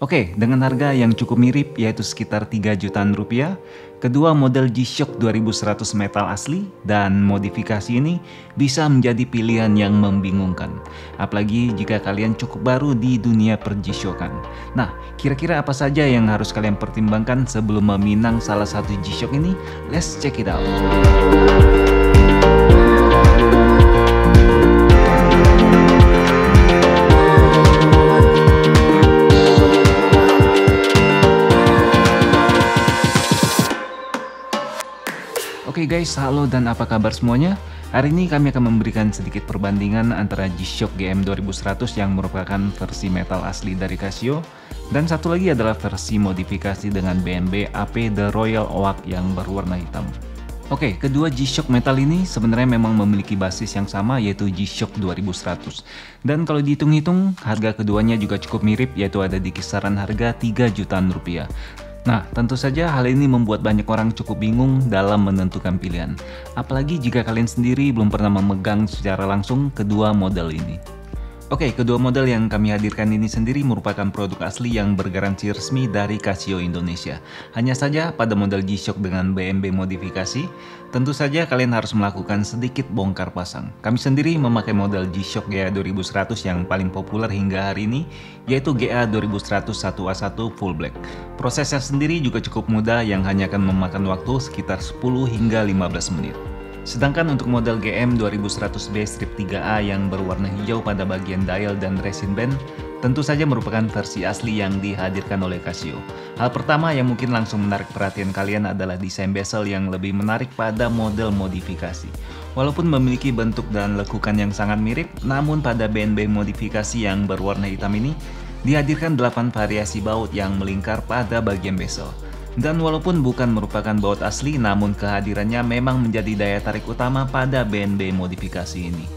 Oke, dengan harga yang cukup mirip yaitu sekitar 3 jutaan rupiah, kedua model G-Shock 2100 metal asli dan modifikasi ini bisa menjadi pilihan yang membingungkan. Apalagi jika kalian cukup baru di dunia per-G-Shockan. Nah, kira-kira apa saja yang harus kalian pertimbangkan sebelum meminang salah satu G-Shock ini? Let's check it out. Oke guys, halo dan apa kabar semuanya? Hari ini kami akan memberikan sedikit perbandingan antara G-Shock GM 2100 yang merupakan versi metal asli dari Casio, dan satu lagi adalah versi modifikasi dengan BNB AP The Royal Oak yang berwarna hitam. Oke, kedua G-Shock metal ini sebenarnya memang memiliki basis yang sama, yaitu G-Shock 2100. Dan kalau dihitung-hitung, harga keduanya juga cukup mirip, yaitu ada di kisaran harga 3 jutaan rupiah. Nah, tentu saja hal ini membuat banyak orang cukup bingung dalam menentukan pilihan. Apalagi jika kalian sendiri belum pernah memegang secara langsung kedua model ini. Oke, kedua model yang kami hadirkan ini sendiri merupakan produk asli yang bergaransi resmi dari Casio Indonesia. Hanya saja pada model G-Shock dengan BNB modifikasi, tentu saja kalian harus melakukan sedikit bongkar pasang. Kami sendiri memakai model G-Shock GA 2100 yang paling populer hingga hari ini, yaitu GA 2100 1A1 Full Black. Prosesnya sendiri juga cukup mudah yang hanya akan memakan waktu sekitar 10 hingga 15 menit. Sedangkan untuk model GM 2100B strip 3A yang berwarna hijau pada bagian dial dan resin band, tentu saja merupakan versi asli yang dihadirkan oleh Casio. Hal pertama yang mungkin langsung menarik perhatian kalian adalah desain bezel yang lebih menarik pada model modifikasi. Walaupun memiliki bentuk dan lekukan yang sangat mirip, namun pada BNB modifikasi yang berwarna hitam ini, dihadirkan 8 variasi baut yang melingkar pada bagian bezel. Dan walaupun bukan merupakan baut asli, namun kehadirannya memang menjadi daya tarik utama pada BNB modifikasi ini.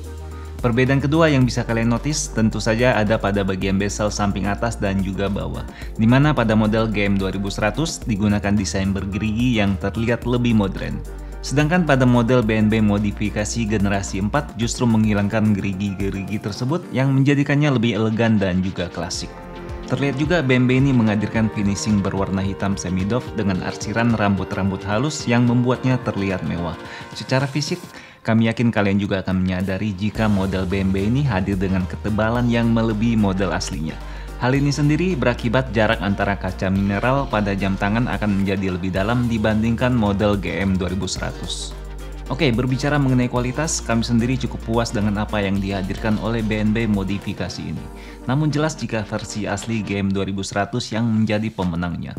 Perbedaan kedua yang bisa kalian notice tentu saja ada pada bagian bezel samping atas dan juga bawah, dimana pada model GM 2100 digunakan desain bergerigi yang terlihat lebih modern. Sedangkan pada model BNB modifikasi generasi 4 justru menghilangkan gerigi-gerigi tersebut yang menjadikannya lebih elegan dan juga klasik. Terlihat juga BNB ini menghadirkan finishing berwarna hitam semi-doff dengan arsiran rambut-rambut halus yang membuatnya terlihat mewah. Secara fisik, kami yakin kalian juga akan menyadari jika model BNB ini hadir dengan ketebalan yang melebihi model aslinya. Hal ini sendiri berakibat jarak antara kaca mineral pada jam tangan akan menjadi lebih dalam dibandingkan model GM 2100. Oke, berbicara mengenai kualitas, kami sendiri cukup puas dengan apa yang dihadirkan oleh BNB modifikasi ini. Namun jelas jika versi asli GM 2100 yang menjadi pemenangnya.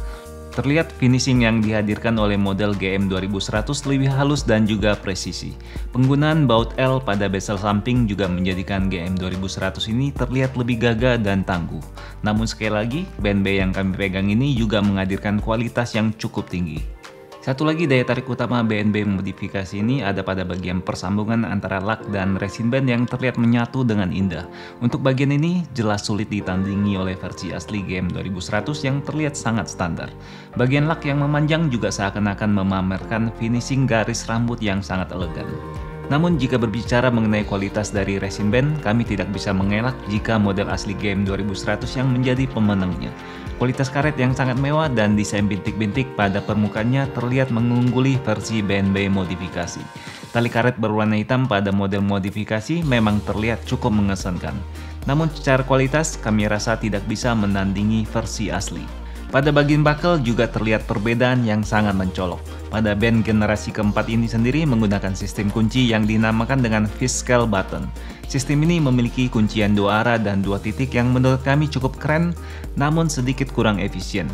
Terlihat finishing yang dihadirkan oleh model GM 2100 lebih halus dan juga presisi. Penggunaan baut L pada bezel samping juga menjadikan GM 2100 ini terlihat lebih gagah dan tangguh. Namun sekali lagi, BNB yang kami pegang ini juga menghadirkan kualitas yang cukup tinggi. Satu lagi daya tarik utama BNB modifikasi ini ada pada bagian persambungan antara lak dan resin band yang terlihat menyatu dengan indah. Untuk bagian ini jelas sulit ditandingi oleh versi asli GM 2100 yang terlihat sangat standar. Bagian lak yang memanjang juga seakan-akan memamerkan finishing garis rambut yang sangat elegan. Namun jika berbicara mengenai kualitas dari resin band, kami tidak bisa mengelak jika model asli GM 2100 yang menjadi pemenangnya. Kualitas karet yang sangat mewah dan desain bintik-bintik pada permukaannya terlihat mengungguli versi BNB modifikasi. Tali karet berwarna hitam pada model modifikasi memang terlihat cukup mengesankan. Namun secara kualitas kami rasa tidak bisa menandingi versi asli. Pada bagian buckle juga terlihat perbedaan yang sangat mencolok. Pada band generasi keempat ini sendiri menggunakan sistem kunci yang dinamakan dengan Fiscal Button. Sistem ini memiliki kuncian 2 arah dan 2 titik yang menurut kami cukup keren, namun sedikit kurang efisien.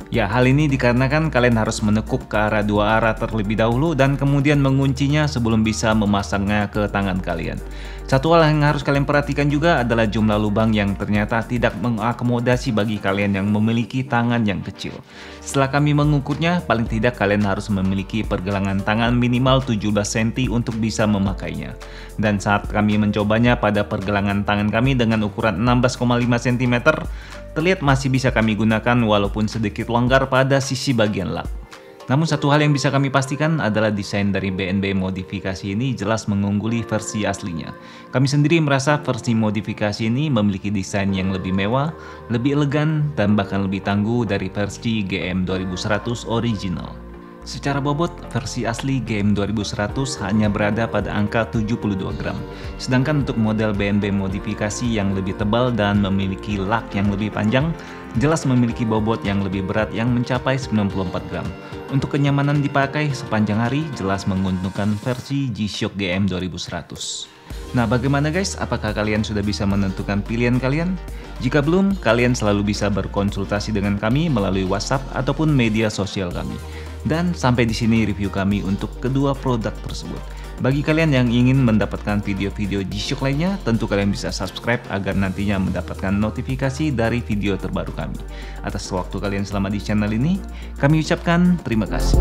Ya, hal ini dikarenakan kalian harus menekuk ke arah 2 arah terlebih dahulu dan kemudian menguncinya sebelum bisa memasangnya ke tangan kalian. Satu hal yang harus kalian perhatikan juga adalah jumlah lubang yang ternyata tidak mengakomodasi bagi kalian yang memiliki tangan yang kecil. Setelah kami mengukurnya, paling tidak kalian harus memiliki pergelangan tangan minimal 17 cm untuk bisa memakainya. Dan saat kami mencobanya pada pergelangan tangan kami dengan ukuran 16,5 cm, terlihat masih bisa kami gunakan walaupun sedikit longgar pada sisi bagian lak. Namun satu hal yang bisa kami pastikan adalah desain dari BNB modifikasi ini jelas mengungguli versi aslinya. Kami sendiri merasa versi modifikasi ini memiliki desain yang lebih mewah, lebih elegan, dan bahkan lebih tangguh dari versi GM 2100 original. Secara bobot, versi asli GM 2100 hanya berada pada angka 72 gram. Sedangkan untuk model BNB modifikasi yang lebih tebal dan memiliki lak yang lebih panjang, jelas memiliki bobot yang lebih berat yang mencapai 94 gram. Untuk kenyamanan dipakai sepanjang hari, jelas menguntungkan versi G-Shock GM 2100. Nah, bagaimana guys? Apakah kalian sudah bisa menentukan pilihan kalian? Jika belum, kalian selalu bisa berkonsultasi dengan kami melalui WhatsApp ataupun media sosial kami. Dan sampai di sini review kami untuk kedua produk tersebut. Bagi kalian yang ingin mendapatkan video-video G-Shock lainnya, tentu kalian bisa subscribe agar nantinya mendapatkan notifikasi dari video terbaru kami. Atas waktu kalian selama di channel ini, kami ucapkan terima kasih.